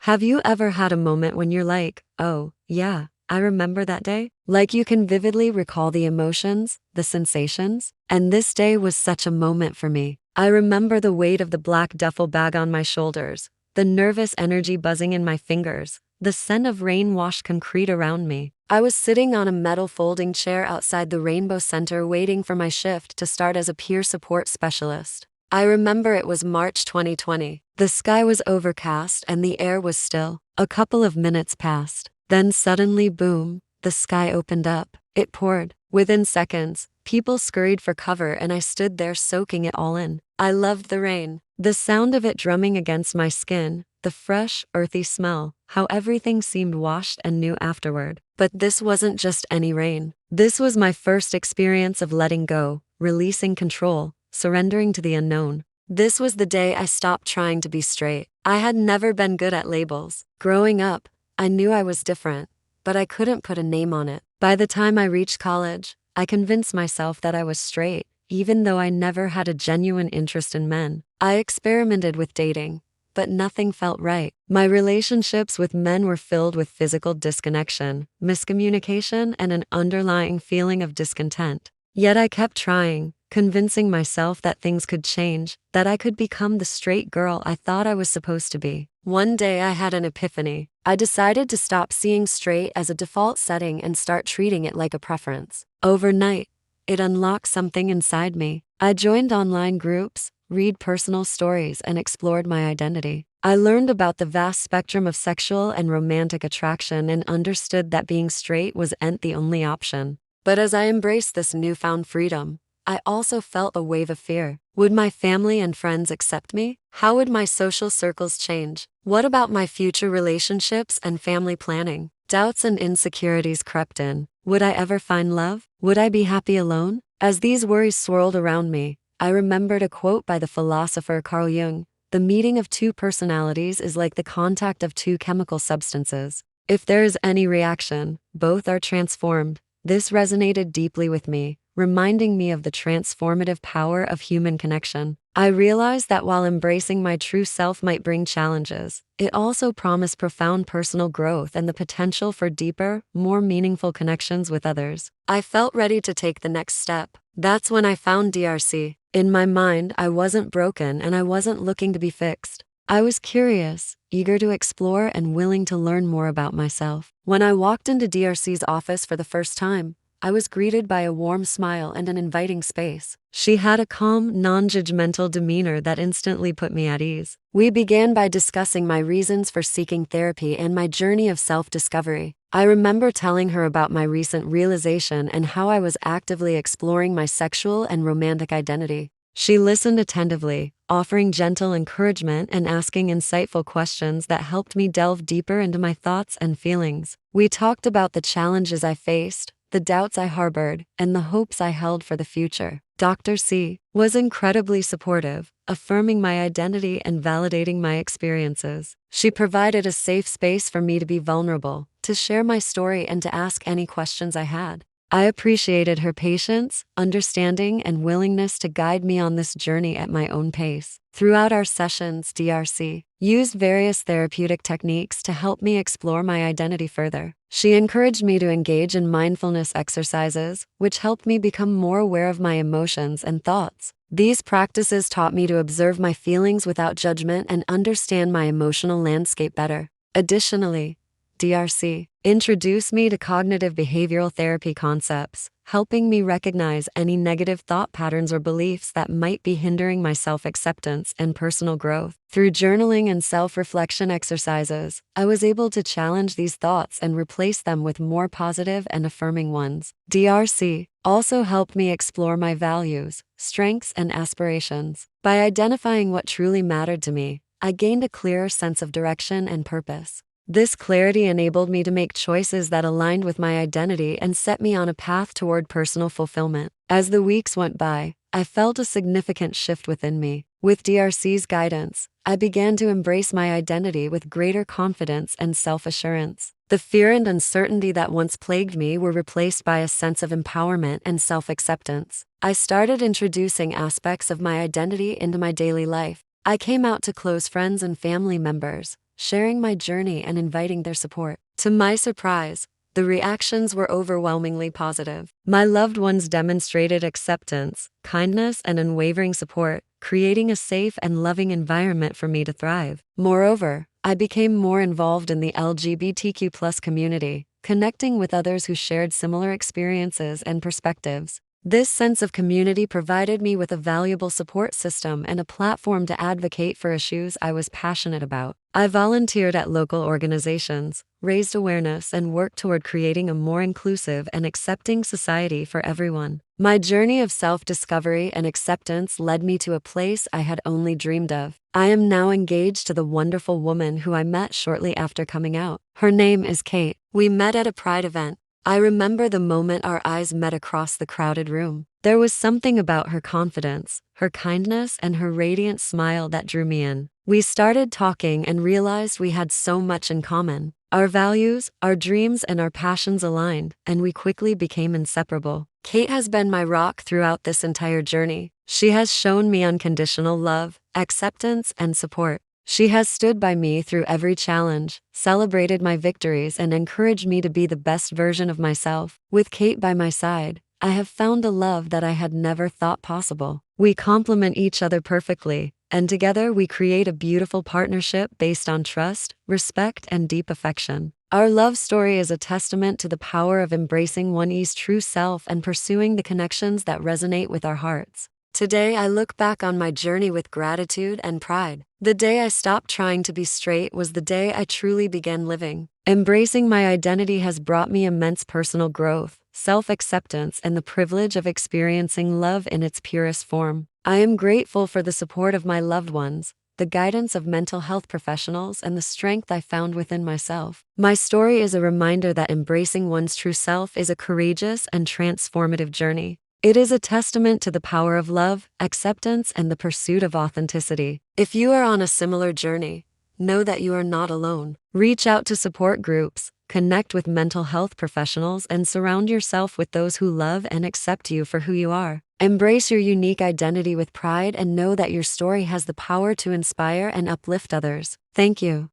Have you ever had a moment when you're like, oh, yeah, I remember that day? Like you can vividly recall the emotions, the sensations? And this day was such a moment for me. I remember the weight of the black duffel bag on my shoulders, the nervous energy buzzing in my fingers, the scent of rain-washed concrete around me. I was sitting on a metal folding chair outside the Rainbow Center waiting for my shift to start as a peer support specialist. I remember it was March 2020. The sky was overcast and the air was still. A couple of minutes passed. Then suddenly, boom, the sky opened up. It poured. Within seconds, people scurried for cover and I stood there soaking it all in. I loved the rain, the sound of it drumming against my skin, the fresh, earthy smell, how everything seemed washed and new afterward. But this wasn't just any rain. This was my first experience of letting go, releasing control, surrendering to the unknown. This was the day I stopped trying to be straight. I had never been good at labels. Growing up, I knew I was different, but I couldn't put a name on it. By the time I reached college, I convinced myself that I was straight, even though I never had a genuine interest in men. I experimented with dating, but nothing felt right. My relationships with men were filled with physical disconnection, miscommunication, and an underlying feeling of discontent. Yet I kept trying, convincing myself that things could change, that I could become the straight girl I thought I was supposed to be. One day I had an epiphany. I decided to stop seeing straight as a default setting and start treating it like a preference. Overnight, it unlocked something inside me. I joined online groups, read personal stories, and explored my identity. I learned about the vast spectrum of sexual and romantic attraction and understood that being straight wasn't the only option. But as I embraced this newfound freedom, I also felt a wave of fear. Would my family and friends accept me? How would my social circles change? What about my future relationships and family planning? Doubts and insecurities crept in. Would I ever find love? Would I be happy alone? As these worries swirled around me, I remembered a quote by the philosopher Carl Jung: "The meeting of two personalities is like the contact of two chemical substances. If there is any reaction, both are transformed." This resonated deeply with me, reminding me of the transformative power of human connection. I realized that while embracing my true self might bring challenges, it also promised profound personal growth and the potential for deeper, more meaningful connections with others. I felt ready to take the next step. That's when I found DRC. In my mind, I wasn't broken and I wasn't looking to be fixed. I was curious, eager to explore, and willing to learn more about myself. When I walked into DRC's office for the first time, I was greeted by a warm smile and an inviting space. She had a calm, non-judgmental demeanor that instantly put me at ease. We began by discussing my reasons for seeking therapy and my journey of self-discovery. I remember telling her about my recent realization and how I was actively exploring my sexual and romantic identity. She listened attentively, offering gentle encouragement and asking insightful questions that helped me delve deeper into my thoughts and feelings. We talked about the challenges I faced, the doubts I harbored, and the hopes I held for the future. Dr. C was incredibly supportive, affirming my identity and validating my experiences. She provided a safe space for me to be vulnerable, to share my story, and to ask any questions I had. I appreciated her patience, understanding, and willingness to guide me on this journey at my own pace. Throughout our sessions, DRC used various therapeutic techniques to help me explore my identity further. She encouraged me to engage in mindfulness exercises, which helped me become more aware of my emotions and thoughts. These practices taught me to observe my feelings without judgment and understand my emotional landscape better. Additionally, DRC introduced me to cognitive behavioral therapy concepts, helping me recognize any negative thought patterns or beliefs that might be hindering my self-acceptance and personal growth. Through journaling and self-reflection exercises, I was able to challenge these thoughts and replace them with more positive and affirming ones. DRC also helped me explore my values, strengths, and aspirations. By identifying what truly mattered to me, I gained a clearer sense of direction and purpose. This clarity enabled me to make choices that aligned with my identity and set me on a path toward personal fulfillment. As the weeks went by, I felt a significant shift within me. With DRC's guidance, I began to embrace my identity with greater confidence and self-assurance. The fear and uncertainty that once plagued me were replaced by a sense of empowerment and self-acceptance. I started introducing aspects of my identity into my daily life. I came out to close friends and family members, sharing my journey and inviting their support. To my surprise, the reactions were overwhelmingly positive. My loved ones demonstrated acceptance, kindness, and unwavering support, creating a safe and loving environment for me to thrive. Moreover, I became more involved in the LGBTQ community, connecting with others who shared similar experiences and perspectives. This sense of community provided me with a valuable support system and a platform to advocate for issues I was passionate about. I volunteered at local organizations, raised awareness, and worked toward creating a more inclusive and accepting society for everyone. My journey of self-discovery and acceptance led me to a place I had only dreamed of. I am now engaged to the wonderful woman who I met shortly after coming out. Her name is Kate. We met at a Pride event. I remember the moment our eyes met across the crowded room. There was something about her confidence, her kindness, and her radiant smile that drew me in. We started talking and realized we had so much in common. Our values, our dreams, and our passions aligned, and we quickly became inseparable. Kate has been my rock throughout this entire journey. She has shown me unconditional love, acceptance, and support. She has stood by me through every challenge, celebrated my victories, and encouraged me to be the best version of myself. With Kate by my side, I have found a love that I had never thought possible. We complement each other perfectly, and together we create a beautiful partnership based on trust, respect, and deep affection. Our love story is a testament to the power of embracing one's true self and pursuing the connections that resonate with our hearts. Today, I look back on my journey with gratitude and pride. The day I stopped trying to be straight was the day I truly began living. Embracing my identity has brought me immense personal growth, self-acceptance, and the privilege of experiencing love in its purest form. I am grateful for the support of my loved ones, the guidance of mental health professionals, and the strength I found within myself. My story is a reminder that embracing one's true self is a courageous and transformative journey. It is a testament to the power of love, acceptance, and the pursuit of authenticity. If you are on a similar journey, know that you are not alone. Reach out to support groups, connect with mental health professionals, and surround yourself with those who love and accept you for who you are. Embrace your unique identity with pride and know that your story has the power to inspire and uplift others. Thank you.